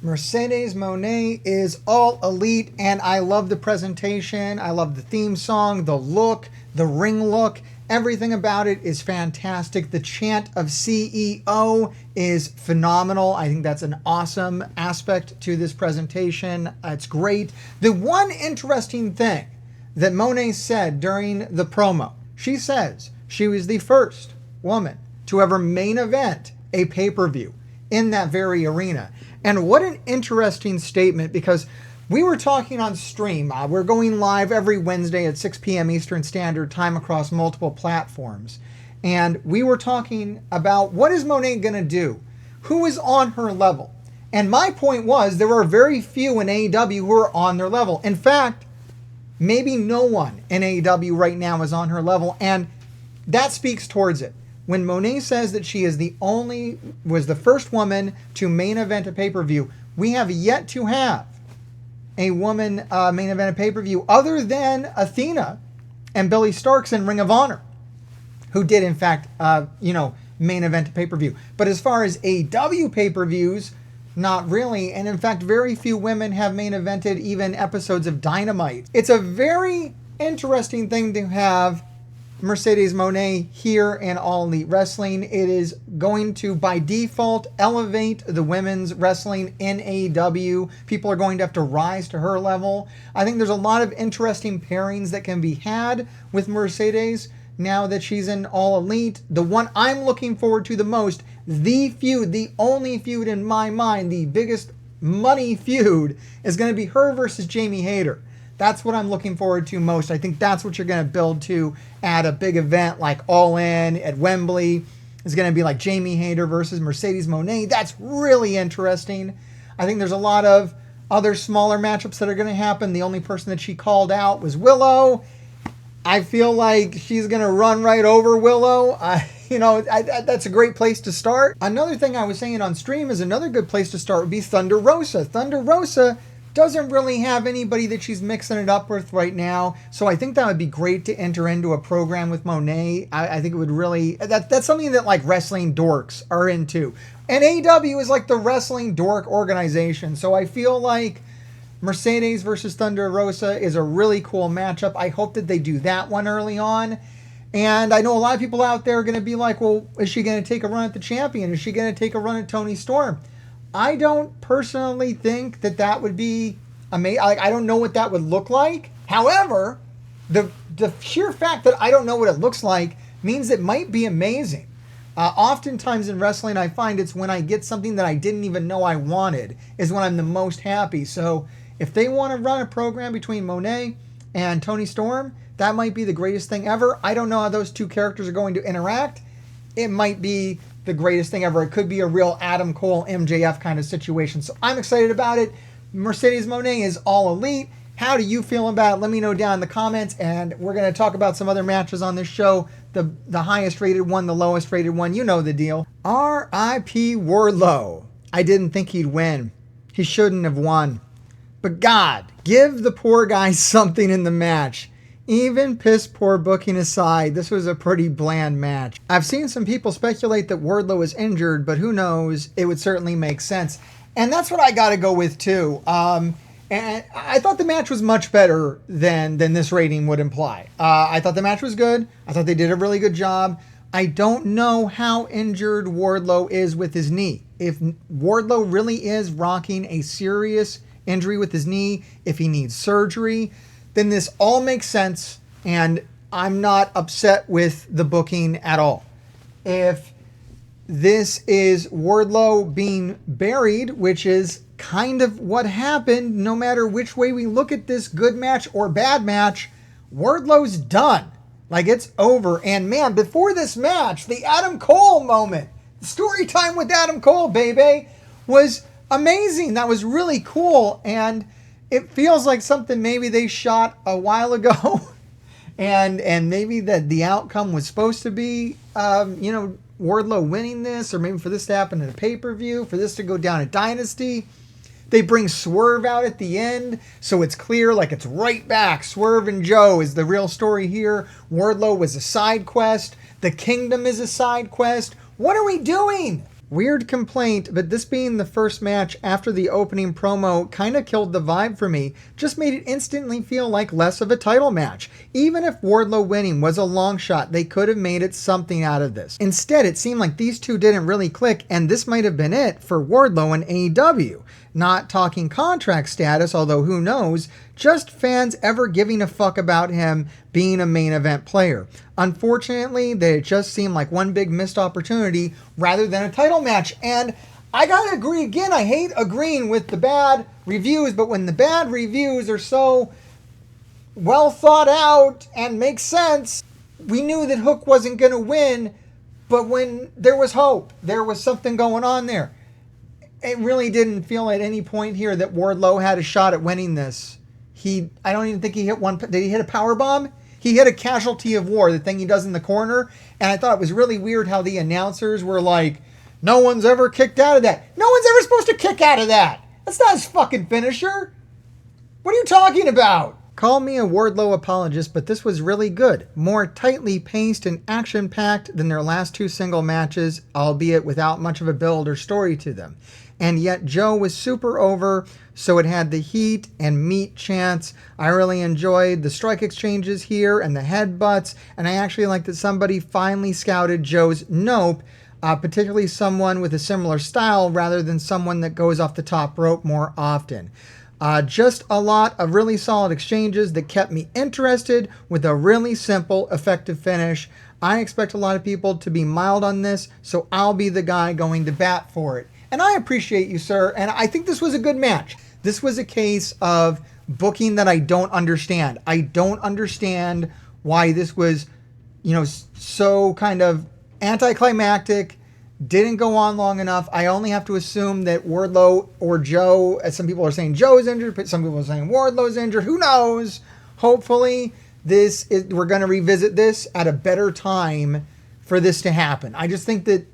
Mercedes Mone is all elite, and I love the presentation. I love the theme song, the look, the ring look. Everything about it is fantastic. The chant of CEO is phenomenal. I think that's an awesome aspect to this presentation. It's great. The one interesting thing that Mone said during the promo, she says she was the first woman to ever main event a pay-per-view in that very arena. And what an interesting statement, because we were talking on stream. We're going live every Wednesday at 6 p.m. Eastern Standard Time across multiple platforms. And we were talking about what is Mone going to do? Who is on her level? And my point was there are very few in AEW who are on their level. In fact, maybe no one in AEW right now is on her level. And that speaks towards it. When Mone says that she is was the first woman to main event a pay-per-view, we have yet to have a woman main event a pay-per-view other than Athena and Billy Starks in Ring of Honor, who did in fact, main event a pay-per-view. But as far as AEW pay-per-views, not really. And in fact, very few women have main evented even episodes of Dynamite. It's a very interesting thing to have Mercedes Mone here in All Elite Wrestling. It is going to, by default, elevate the women's wrestling in AEW. People are going to have to rise to her level. I think there's a lot of interesting pairings that can be had with Mercedes now that she's in All Elite. The one I'm looking forward to the most, the feud, the only feud in my mind, the biggest money feud, is going to be her versus Jamie Hayter. That's what I'm looking forward to most. I think that's what you're going to build to at a big event like All In at Wembley. It's going to be like Jamie Hayter versus Mercedes Mone. That's really interesting. I think there's a lot of other smaller matchups that are going to happen. The only person that she called out was Willow. I feel like she's going to run right over Willow. That's a great place to start. Another thing I was saying on stream is another good place to start would be Thunder Rosa. Thunder Rosa doesn't really have anybody that she's mixing it up with right now. So I think that would be great to enter into a program with Mone. I think it would really, that's something that like wrestling dorks are into. And AEW is like the wrestling dork organization. So I feel like Mercedes versus Thunder Rosa is a really cool matchup. I hope that they do that one early on. And I know a lot of people out there are going to be like, well, is she going to take a run at the champion? Is she going to take a run at Toni Storm? I don't personally think that would be amazing. I don't know what that would look like. However, the sheer fact that I don't know what it looks like means it might be amazing. Oftentimes in wrestling, I find it's when I get something that I didn't even know I wanted is when I'm the most happy. So if they want to run a program between Mone and Toni Storm, that might be the greatest thing ever. I don't know how those two characters are going to interact. It might be the greatest thing ever. It could be a real Adam Cole MJF kind of situation. So I'm excited about it. Mercedes Mone is All Elite. How do you feel about it? Let me know down in the comments. And we're going to talk about some other matches on this show. The highest rated one, the lowest rated one. You know the deal. R.I.P. Wardlow. I didn't think he'd win. He shouldn't have won. But God, give the poor guy something in the match. Even piss poor booking aside, this was a pretty bland match. I've seen some people speculate that Wardlow is injured, but who knows? It would certainly make sense. And that's what I got to go with too. And I thought the match was much better than this rating would imply. I thought the match was good. I thought they did a really good job. I don't know how injured Wardlow is with his knee. If Wardlow really is rocking a serious injury with his knee, if he needs surgery, then this all makes sense, and I'm not upset with the booking at all. If this is Wardlow being buried, which is kind of what happened, no matter which way we look at this good match or bad match, Wardlow's done. Like, it's over. And man, before this match, the Adam Cole moment, the story time with Adam Cole, baby, was amazing. That was really cool. And it feels like something maybe they shot a while ago and maybe that the outcome was supposed to be, Wardlow winning this, or maybe for this to happen in a pay-per-view, for this to go down a Dynasty. They bring Swerve out at the end, so it's clear, like it's right back. Swerve and Joe is the real story here. Wardlow was a side quest. The Kingdom is a side quest. What are we doing? Weird complaint, but this being the first match after the opening promo kind of killed the vibe for me, just made it instantly feel like less of a title match. Even if Wardlow winning was a long shot, they could have made it something out of this. Instead, it seemed like these two didn't really click, and this might have been it for Wardlow and AEW. Not talking contract status, although who knows, just fans ever giving a fuck about him being a main event player. Unfortunately, it just seemed like one big missed opportunity rather than a title match. And I gotta agree again, I hate agreeing with the bad reviews, but when the bad reviews are so well thought out and make sense, we knew that Hook wasn't gonna win, but when there was hope, there was something going on there. It really didn't feel at any point here that Wardlow had a shot at winning this. I don't even think he hit one. Did he hit a power bomb? He hit a casualty of war, the thing he does in the corner. And I thought it was really weird how the announcers were like, no one's ever kicked out of that. No one's ever supposed to kick out of that. That's not his fucking finisher. What are you talking about? Call me a Wardlow apologist, but this was really good. More tightly paced and action-packed than their last two single matches, albeit without much of a build or story to them. And yet Joe was super over, so it had the heat and meat chants. I really enjoyed the strike exchanges here and the headbutts, and I actually liked that somebody finally scouted Joe's nope, particularly someone with a similar style rather than someone that goes off the top rope more often. Just a lot of really solid exchanges that kept me interested with a really simple, effective finish. I expect a lot of people to be mild on this, so I'll be the guy going to bat for it. And I appreciate you, sir, and I think this was a good match. This was a case of booking that I don't understand. I don't understand why this was, so kind of anticlimactic, didn't go on long enough. I only have to assume that Wardlow or Joe, as some people are saying Joe is injured, but some people are saying Wardlow's injured. Who knows? Hopefully, we're going to revisit this at a better time for this to happen. I just think that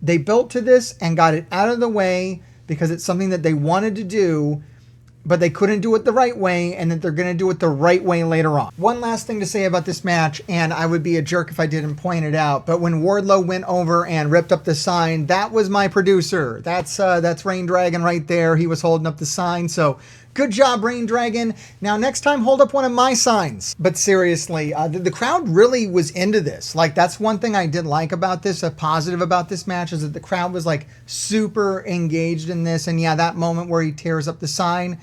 they built to this and got it out of the way because it's something that they wanted to do, but they couldn't do it the right way, and that they're going to do it the right way later on. One last thing to say about this match, and I would be a jerk if I didn't point it out, but when Wardlow went over and ripped up the sign, that was my producer. That's Rain Dragon right there. He was holding up the sign, so good job, Rain Dragon. Now, next time, hold up one of my signs. But seriously, the crowd really was into this. Like, that's one thing I did like about this, a positive about this match, is that the crowd was, like, super engaged in this. And yeah, that moment where he tears up the sign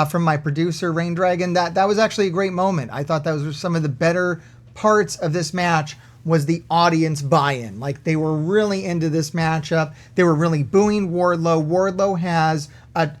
from my producer, Rain Dragon, that was actually a great moment. I thought that was some of the better parts of this match, was the audience buy-in. Like, they were really into this matchup. They were really booing Wardlow. Wardlow has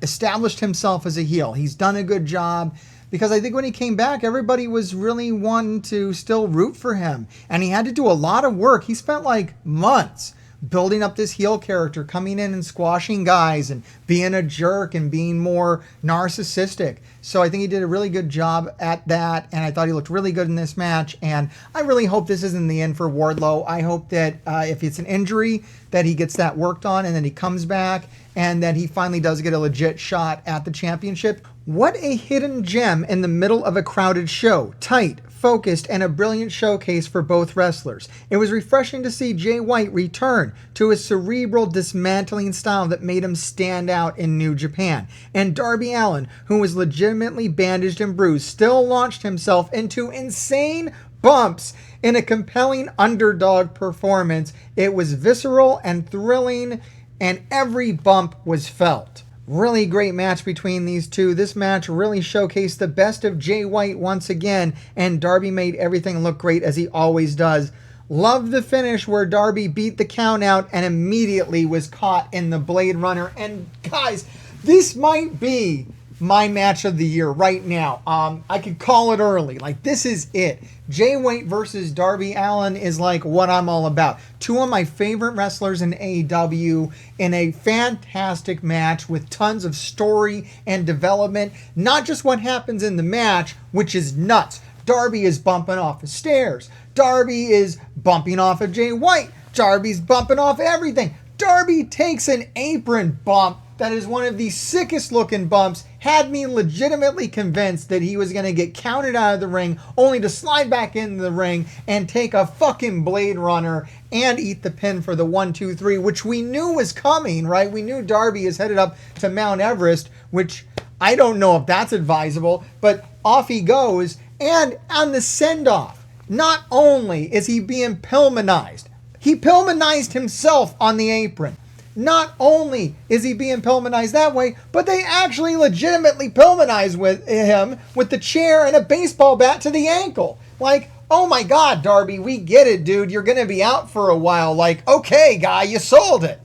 established himself as a heel. He's done a good job, because I think when he came back, everybody was really wanting to still root for him. And he had to do a lot of work. He spent like months building up this heel character, coming in and squashing guys and being a jerk and being more narcissistic. So I think he did a really good job at that, and I thought he looked really good in this match. And I really hope this isn't the end for Wardlow. I hope that if it's an injury, that he gets that worked on, and then he comes back, and that he finally does get a legit shot at the championship. What a hidden gem in the middle of a crowded show. Tight, focused, and a brilliant showcase for both wrestlers. It was refreshing to see Jay White return to his cerebral, dismantling style that made him stand out in New Japan. And Darby Allin, who was legitimately bandaged and bruised, still launched himself into insane bumps in a compelling underdog performance. It was visceral and thrilling, and every bump was felt. Really great match between these two. This match really showcased the best of Jay White once again, and Darby made everything look great as he always does. Love the finish where Darby beat the count out and immediately was caught in the Blade Runner. And guys, this might be my match of the year right now. I could call it early. Like, this is it. Jay White versus Darby Allin is like what I'm all about. Two of my favorite wrestlers in AEW in a fantastic match with tons of story and development. Not just what happens in the match, which is nuts. Darby is bumping off the stairs. Darby is bumping off of Jay White. Darby's bumping off everything. Darby takes an apron bump that is one of the sickest looking bumps, had me legitimately convinced that he was going to get counted out of the ring, only to slide back into the ring and take a fucking Blade Runner and eat the pin for the 1, 2, 3, which we knew was coming, right? We knew Darby is headed up to Mount Everest, which I don't know if that's advisable, but off he goes. And on the send-off, not only is he being Pillmanized, he Pillmanized himself on the apron. Not only is he being Pillmanized that way, but they actually legitimately Pillmanized with him with the chair and a baseball bat to the ankle. Like, oh my God, Darby, we get it, dude. You're going to be out for a while. Like, okay, guy, you sold it.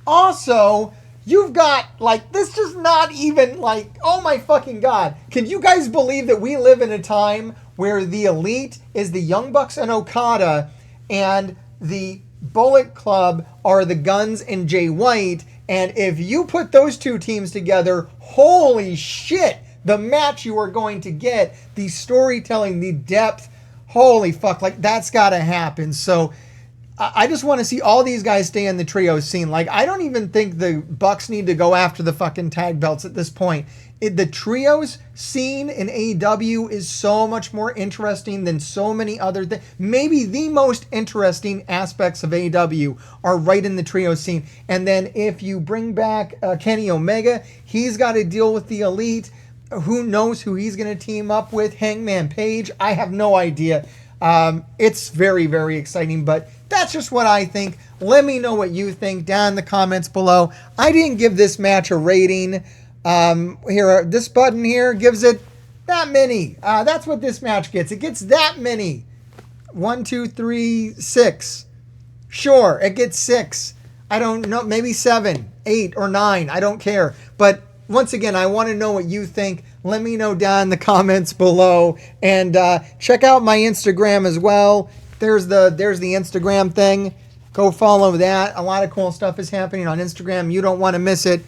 Also, you've got, like, this is not even, like, oh my fucking God. Can you guys believe that we live in a time where the Elite is the Young Bucks and Okada, and the Bullet Club are the Guns and Jay White? And if you put those two teams together, holy shit, the match you are going to get, the storytelling, the depth, holy fuck, like, that's got to happen. So I just want to see all these guys stay in the trio scene. Like, I don't even think the Bucks need to go after the fucking tag belts at this point. The trios scene in AEW is so much more interesting than so many other things. Maybe the most interesting aspects of AEW are right in the trio scene. And then if you bring back Kenny Omega, he's got to deal with the Elite. Who knows who he's going to team up with? Hangman Page? I have no idea. It's very, very exciting, but that's just what I think. Let me know what you think down in the comments below. I didn't give this match a rating. Here, this button here gives it that many. That's what this match gets. It gets that many. 1, 2, 3, 6. Sure, it gets 6. I don't know, maybe 7, 8, or 9. I don't care. But once again, I want to know what you think. Let me know down in the comments below. And check out my Instagram as well. There's the Instagram thing. Go follow that. A lot of cool stuff is happening on Instagram. You don't want to miss it.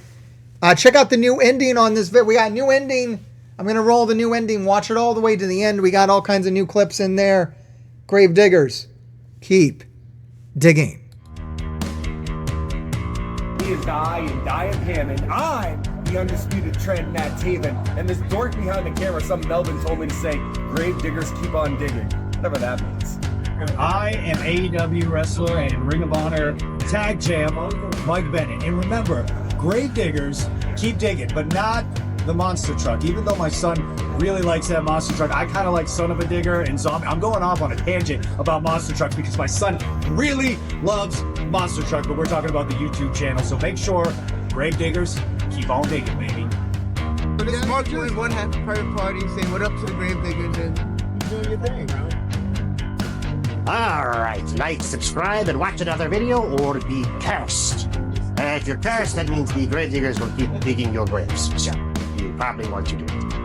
Check out the new ending on this video. We got new ending. I'm going to roll the new ending. Watch it all the way to the end. We got all kinds of new clips in there. Grave diggers, keep digging. He is I and I am him, and I'm the undisputed trend in that Taven. And this dork behind the camera, some Melvin told me to say, grave diggers keep on digging. Whatever that means. I am AEW wrestler and Ring of Honor tag champ, Mike Bennett. And remember, grave diggers keep digging, but not the monster truck. Even though my son really likes that monster truck, I kind of like Son of a Digger, and so I'm going off on a tangent about monster trucks because my son really loves monster truck, but we're talking about the YouTube channel, so make sure, grave diggers, keep on digging, baby. So this is Mark doing one half private party, saying what up to the grave diggers, and you doing your thing, bro. Alright, like, subscribe, and watch another video, or be cursed. If you're cursed, that means the grave diggers will keep digging your graves. So, you probably want to do it.